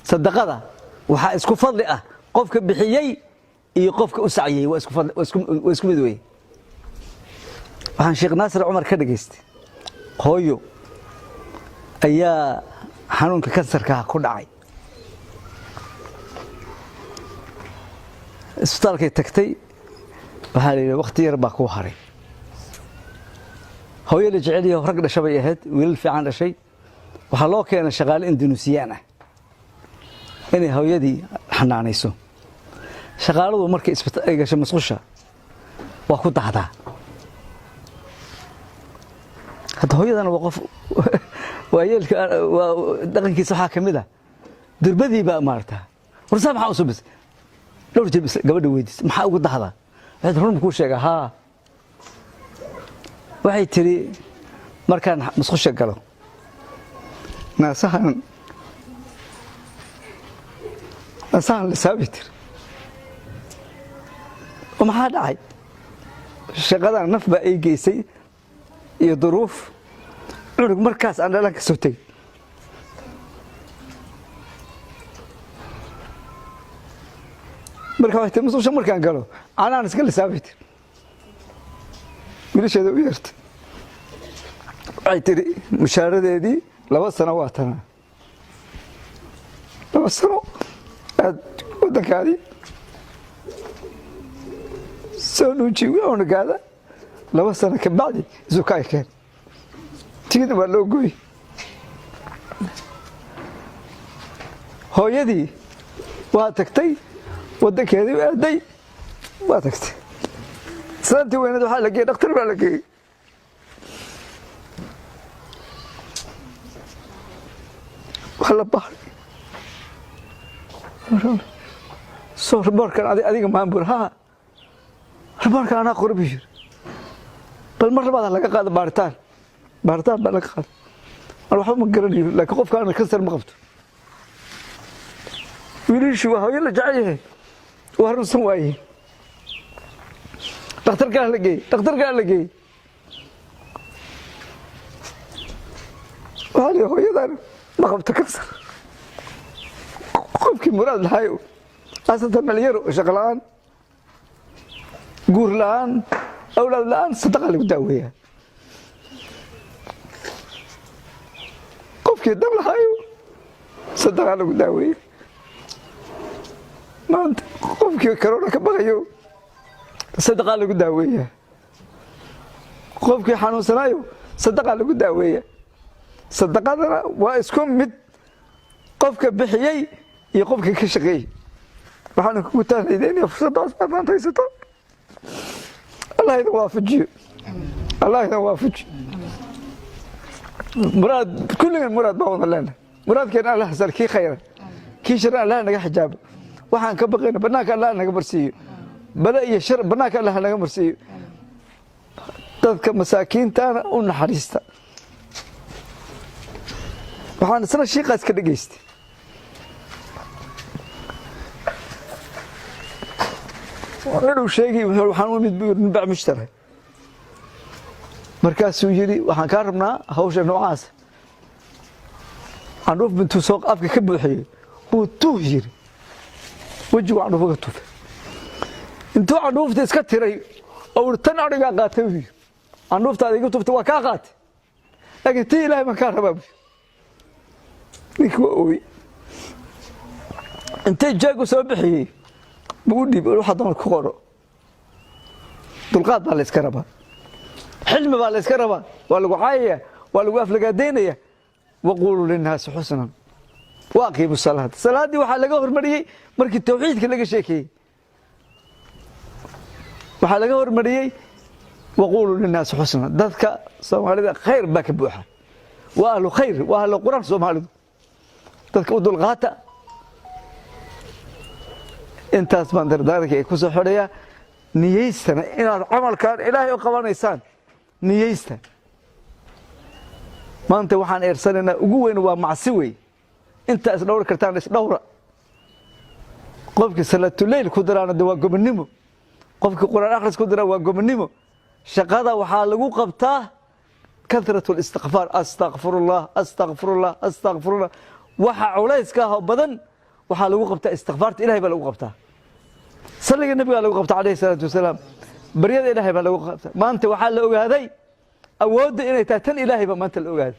صدقة وحا اسكو فضل قفك بحيي iyo qofka u saciyay waa isku mid weey waxaan sheekh Naasir Umar ka dhageystay hooyo ayaa xanuunka kansarka ku dhacay isbitaalka tagtay waxa la waqti yar baa ku haray hooyo la jecel yahay rag dhashay ahayd wiil fiican dhashay waxa loo keenay shaqaale Indoneesiyaan ah inay hooyadii xanaanayso shaqaaladu markay isbitaalka gashay masqusha waa ku dahdaa hada hooyadana waa qof waayeelka waa dhaqankiisa waxa kamid ah durbadii baa maarta warsaab waxa usoo bis dhowr jeeb gabadha weydiis maxaa ugu dahdaa waxay run ku sheegay ha waxay tiri markaan masqusha galo naasahan la saabtir وما هذا عيب شغلنا نفبا اي جيسي iyo duruuf urug markaas aan dhalan ka soo tagay markaa waxay musu markaan galo aan iska lisaabit wiilasheeda u yeerta ay tiri mushaaradeedii 2 sano waa tan 2 sano aad wadankaadii سونوجي وأنا قاعدة لو سنة كبعدي زكاي كان تيجي ما لوجوي هو يدي واتكتي ودك هذي وأدي واتكتي سنتي وين ده حالك يا دكتور بالك ولا بحر صور بركة هذه ما نبرها ربك أنا قرب يجر بالمرة بعد لقى قاعد بارتان بلقى قاعد أروح مقرني لكن خوف كان كسر مقبته يقول شو هو يلا جاي وهرب سواي دكتور قال لقي وهذا هو يدار مقبته كسر خوف كي مراد الهايو أصلا مليار شغلان قول الآن أولاد الآن صدق اللي بداويها قف كده بالحيو صدق اللي بداويها ما أنت قف كده كورونا كبغيو صدق اللي بداويها قف كده حنون سنايو صدق اللي بداويها صدق هذا واسكم مد قف كبحيي يقف كشقي وحنا كوتان إيدين يفسدوا أصلا أنت يسطا الله يوافقك الله يوافقك مراد كل مراد بعوض لنا مراد كان الله حسن كي خير كي شر الله نجح حجاب وحن كبقينا بناك الله نجح برسي بلا يشر بناك الله نجح برسي تذكر مساكين تانا ونحرستا وحن سنة شيء قاس كده جيست وأنا شيء وحنون بنبيع مشتري مركز سويجري وحن كاربنا هوش نوعاس عنروف بنتو سوق أفك كبحي هو توجري وجوا عنروف قطوف انتو عنروف تسكتري أو تنعرق قاتوي عنروف تادي قطوف توكاقات لكن تي لا مكان ربابي نكوي انت جاكو سبحي بقولي بروح أضمن كورة دلقات بالإسكربة حلم بالإسكربة والوعية والوقف لقدينية وقولوا للناس حسنا واقيموا الصلاة دي وحال لقوا مريي مركي التوحيد كل شيء وحال لقوا مريي وقولوا للناس حسنا ذاتك صومالي خير باك بوحة وأهل خير وأهل القرآن صومالي ذاتك ودوا الغاتا intaas baan dardaarka ay ku soo xoraya niyeystana inaad amalkan ilaahay u qabanaysan niyeysta maanta waxaan eersanayna ugu weyn waa macsi weey inta is dhowr kartaan is dhowra qofkii salaatu leyl ku daraana waa gobonimo qofkii quraan akhris ku dara waa gobonimo shaqada waxaa lagu qabtaa kathratul istighfar astaghfirullah waxa culayska ah badan waxaa lagu qabtaa istikfaarta ilahay baa lagu qabtaa salliga nebigaa lagu qabtaa calayhi salaatu wasalaam baryada ilaahay baa lagu qabtaa maanta waxaa la ogaaday awoodda inay tahay tan ilaahay baa maanta la ogaaday